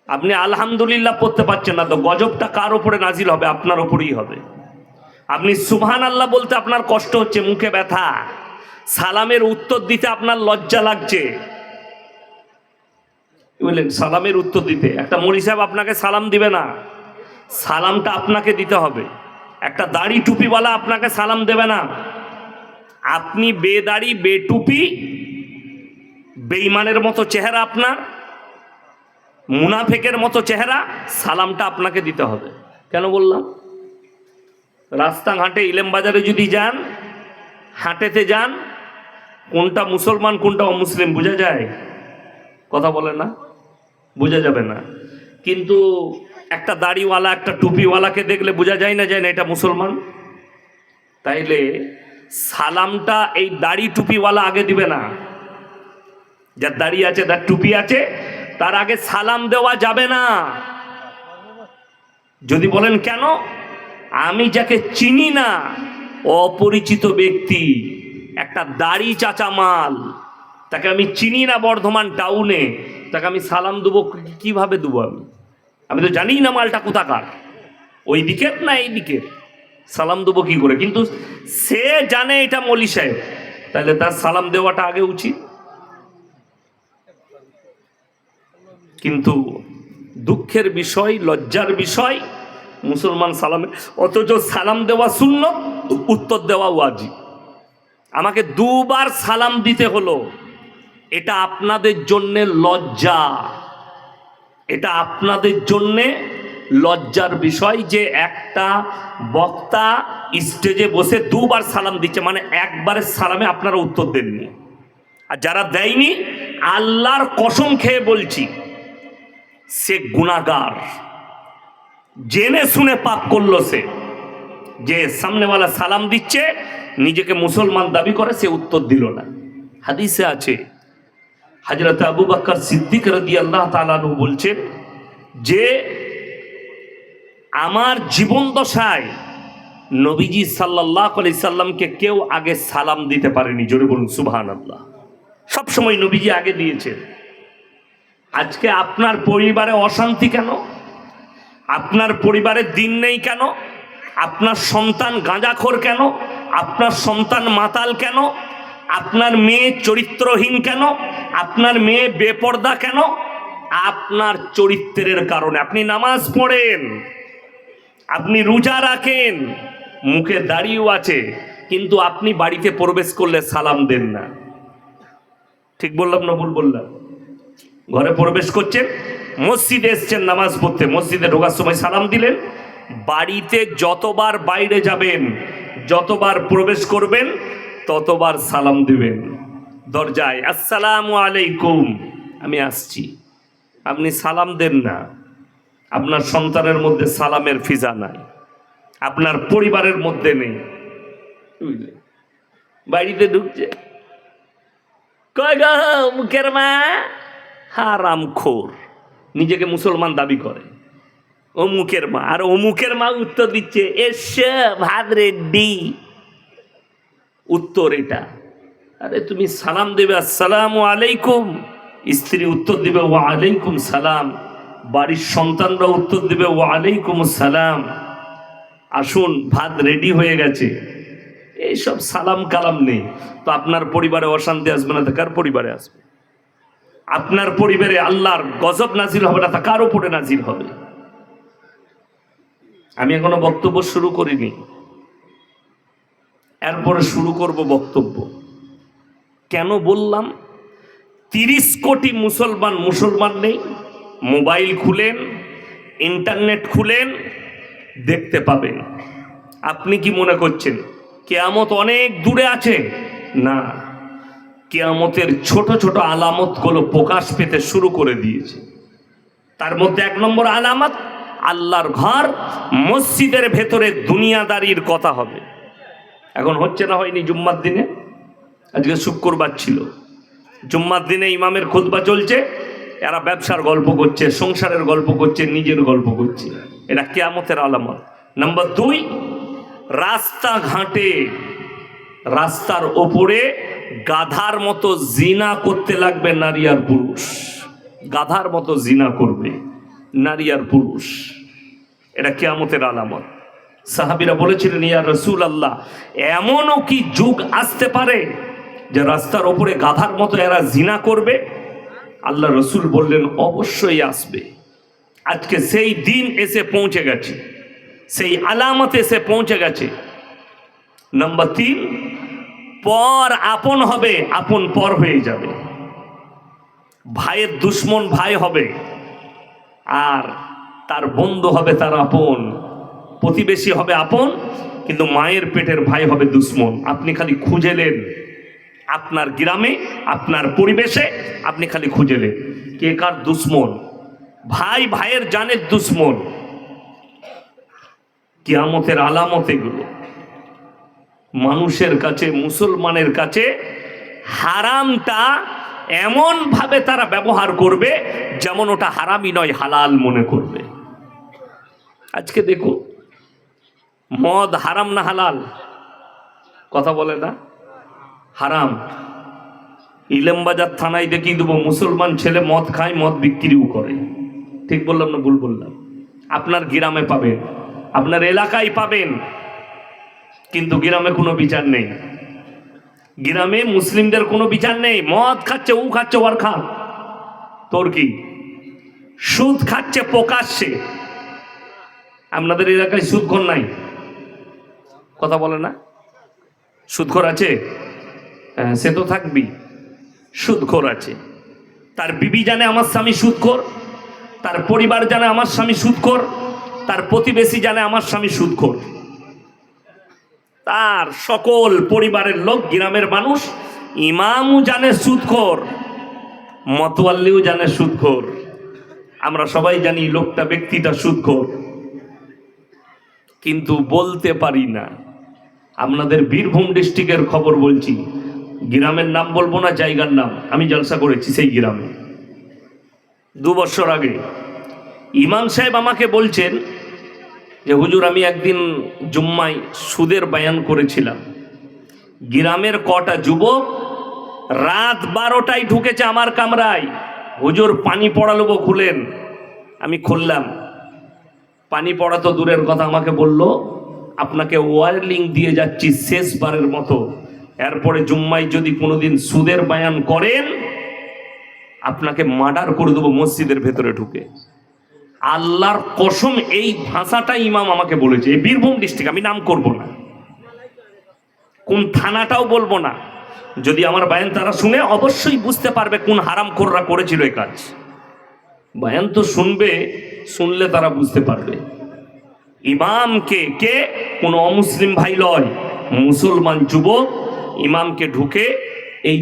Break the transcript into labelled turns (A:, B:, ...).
A: আপনি আলহামদুলিল্লাহ পড়তে পারছেন না, তো গজবটা কার ওপরে নাজিল হবে? আপনার ওপরেই হবে। আপনি সুবহান আল্লাহ বলতে আপনার কষ্ট হচ্ছে, মুখে ব্যথা, সালামের উত্তর দিতে আপনার লজ্জা লাগছে, বুঝলেন? সালামের উত্তর দিতে একটা মৌলী সাহেব আপনাকে সালাম দিবে না, সালামটা আপনাকে দিতে হবে। একটা দাড়ি টুপিওয়ালা আপনাকে সালাম দেবে না। আপনি বেদাড়ি বেটুপি, বেঈমানের মতো চেহারা, আপনার মুনাফেকের মতো চেহারা, সালামটা আপনাকে দিতে হবে। কেন বললাম? রাস্তাঘাটে ইলেম বাজারে যদি যান, হাঁটেতে যান, কোনটা মুসলমান কোনটা অমুসলিম বোঝা যায়? কথা বলে না, বোঝা যাবে না। কিন্তু একটা দাড়িওয়ালা একটা টুপিওয়ালাকে দেখলে বোঝা যায় না এটা মুসলমান? তাইলে সালামটা এই দাড়ি টুপিওয়ালা আগে দিবে না। যার দাড়ি আছে, যার টুপি আছে, তার আগে সালাম দেওয়া যাবে না। যদি বলেন কেন? আমি যাকে চিনি না, অপরিচিত ব্যক্তি, একটা দাড়ি চাচা মাল, তাকে আমি চিনি না বর্ধমান টাউনে, তাকে আমি সালাম দেবো কিভাবে দেবো? আমি তো জানি না মালটা কোথাকার, ওই দিকের না এই দিকের, সালাম দেবো কি করে? কিন্তু সে জানে এটা মৌলী সাহেব, তাহলে তার সালাম দেওয়াটা আগে উচিত। কিন্তু দুঃখের বিষয়, লজ্জার বিষয়, মুসলমান সালামে, অথচ সালাম দেওয়া সুন্নাত, উত্তর দেওয়া ওয়াজিব। আমাকে দুবার সালাম দিতে হলো, এটা আপনাদের জন্যে লজ্জা, এটা আপনাদের জন্যে লজ্জার বিষয় যে একটা বক্তা স্টেজে বসে দুবার সালাম দিচ্ছে, মানে একবারের সালামে আপনারা উত্তর দেননি। আর যারা দেয়নি, আল্লাহর কসম খেয়ে বলছি, সে গুনাহগার, জেনে শুনে পাপ করলো সে। যে সামনেওয়ালা সালাম দিচ্ছে, নিজেকে মুসলমান দাবি করে, সে উত্তর দিল না। হাদিসে আছে, হযরত আবু বকর সিদ্দিক রাদিয়াল্লাহু তাআলা আনহু বলছেন যে আমার জীবন দশায় নবীজি সাল্লাল্লাহু আলাইহি সাল্লামকে কেউ আগে সালাম দিতে পারেনি। জোরে বলুন সুবহানাল্লাহ। সবসময় নবীজি আগে দিয়েছেন। আজকে আপনার পরিবারে অশান্তি কেন? আপনার পরিবারে দিন নেই কেন? আপনার সন্তান গাঁজাখোর কেন? আপনার সন্তান মাতাল কেন? আপনার মেয়ে চরিত্রহীন কেন? আপনার মেয়ে বেপর্দা কেন? আপনার চরিত্রের কারণে। আপনি নামাজ পড়েন, আপনি রোজা রাখেন, মুখে দাড়িও আছে, কিন্তু আপনি বাড়িতে প্রবেশ করলে সালাম দেন না। ঠিক বললাম না ভুল বললাম? ঘরে প্রবেশ করছেন, মসজিদে এসছেন নামাজ পড়তে, মসজিদে ঢোকার সময় সালাম দিলেন, বাড়িতে যতবার বাইরে যাবেন, যতবার প্রবেশ করবেন, ততবার সালাম দিবেন। দরজায় আসসালামু আলাইকুম, আমি আসছি, আপনি সালাম দেন না। আপনার সন্তানের মধ্যে সালামের ফিজা নাই, আপনার পরিবারের মধ্যে নেই। বাড়িতে ঢুকছে, কয় গো মুখের মা, হারামখোর, নিজেকে মুসলমান দাবি করে, অমুকের মা। আর অমুকের মা উত্তর দিচ্ছে, এসে ভাত রেডি। উত্তর এটা। আরে তুমি সালাম দেবে আসসালামু আলাইকুম, স্ত্রী উত্তর দিবে ওয়া আলাইকুম সালাম, বাড়ির সন্তানরা উত্তর দিবে ওয়া আলাইকুম সালাম, আসুন ভাত রেডি হয়ে গেছে। এইসব সালাম কালাম নেই, তো আপনার পরিবারে অশান্তি আসবে না, তা কার পরিবারে আসবে? আপনার পরিবারে আল্লাহর গজব নাজিল হবে না, তা কার উপরে নাজিল হবে? আমি এখনো বক্তব্য শুরু করিনি, এরপরে শুরু করব বক্তব্য। কেন বললাম? 30 কোটি মুসলমান নেই। মোবাইল খুলেন, ইন্টারনেট খুলেন, দেখতে পাবেন। আপনি কি মনে করছেন কিয়ামত অনেক দূরে আছে? না, কিয়ামতের ছোট ছোট আলামতগুলো প্রকাশ পেতে শুরু করে দিয়েছে। তার মধ্যে 1 নম্বর আলামত, আল্লাহর ঘর মসজিদের ভেতরে দুনিয়াদারির কথা হবে। এখন হচ্ছে না, হয়নি? জুম্মার দিনে, আজকে শুক্রবার ছিল, জুম্মার দিনে ইমামের খুতবা চলছে, এরা ব্যবসার গল্প করছে, সংসারের গল্প করছে, নিজের গল্প করছে। এটা কিয়ামতের আলামত। নাম্বার 2, রাস্তাঘাটে, রাস্তার ওপরে গাধার মতো জিনা করতে লাগবে নারী আর পুরুষ, গাধার মতো জিনা করবে। নারী আর পুরুষ, এটা কিয়ামতের আলামত। সাহাবীরা বলেছিলেন, ইয়া রাসূলুল্লাহ, এমনও কি যুগ আসতে পারে যে রাস্তার ওপরে গাধার মতো এরা জিনা করবে? আল্লাহ রসুল বললেন, অবশ্যই আসবে। আজকে সেই দিন এসে পৌঁছে গেছে, সেই আলামত এসে পৌঁছে গেছে। নাম্বার 3, পর আপন হবে, আপন পর হয়ে যাবে। ভাইয়ের দুশ্মন ভাই হবে, আর তার বন্ধু হবে তার আপন। প্রতিবেশী হবে আপন, কিন্তু মায়ের পেটের ভাই হবে দুশ্মন। আপনি খালি খুঁজেলেন আপনার গ্রামে, আপনার পরিবেশে, আপনি খালি খুঁজেলেন কে কার দুশ্মন। ভাই ভাইয়ের জানের দুশ্মন। কিয়ামতের আলামত এগুলো। মানুষের কাছে, মুসলমানের কাছে হারামটা এমন ভাবে তারা ব্যবহার করবে যেমন ওটা হারামই নয়, হালাল মনে করবে। আজকে দেখুন, মদ হারাম না হালাল? কথা বলে না, হারাম। ইলামবাজার থানায় দেখিয়ে দেবো, মুসলমান ছেলে মদ খায়, মদ বিক্রিও করে। ঠিক বললাম না ভুল বললাম? আপনার গ্রামে পাবেন, আপনার এলাকায় পাবেন, কিন্তু গ্রামে কোনো বিচার নেই। গ্রামে মুসলিমদের কোনো বিচার নেই। মদ খাচ্ছে, ও খাচ্ছে, ওর খা, তোর কি? সুদ খাচ্ছে প্রকাশ্যে। আপনাদের এলাকায় সুদখোর নাই? কথা বলে না? সুদখোর আছে? সে তো থাকবি। সুদখোর আছে, তার বিবি জানে আমার স্বামী সুদখোর, তার পরিবার জানে আমার স্বামী সুদখোর, তার প্রতিবেশী জানে আমার স্বামী সুদখোর, তার সকল পরিবারের লোক, গ্রামের মানুষ, ইমামও জানে সুদখোর, মতওয়াল্লিও জানে সুদখোর। আমরা সবাই জানি লোকটা, ব্যক্তিটা সুদখোর, কিন্তু বলতে পারি না। আপনাদের বীরভূম ডিস্ট্রিক্টের খবর বলছি, গ্রামের নাম বলবো না, জায়গার নাম। আমি জলসা করেছি সেই গ্রামে 2 বছর আগে। ইমাম সাহেব আমাকে বলছেন যে হুজুর, আমি একদিন জুম্মায় সুদের বয়ান করেছিলাম। গ্রামের কটা যুবক রাত 12টায় ঢুকেছে আমার কামরায়। হুজুর, পানি পড়ালবো, খুলেন। আমি খুললাম। পানি পড়া তো দূরের কথা, আমাকে বলল, আপনাকে ওয়ার্নিং দিয়ে যাচ্ছি শেষবারের মতো, এরপরে জুম্মায় যদি কোনোদিন সুদের বয়ান করেন, আপনাকে মার্ডার করে দেবো মসজিদের ভেতরে ঢুকে। আল্লাহর কসম, এই ভাষাটা ইমাম আমাকে বলেছে। এই বীরভূম ডিস্ট্রিক্ট, আমি নাম করব না, কোন থানাটাও বলবো না। যদি আমার বয়ান তারা শুনে, অবশ্যই বুঝতে পারবে কোন হারামখোররা করেছিল এই কাজ। বয়ান তো শুনবে, শুনলে তারা বুঝতে পারবে। ইমামকে কে? কোনো অমুসলিম ভাই লয়, মুসলমান যুবক ইমামকে ঢুকে এই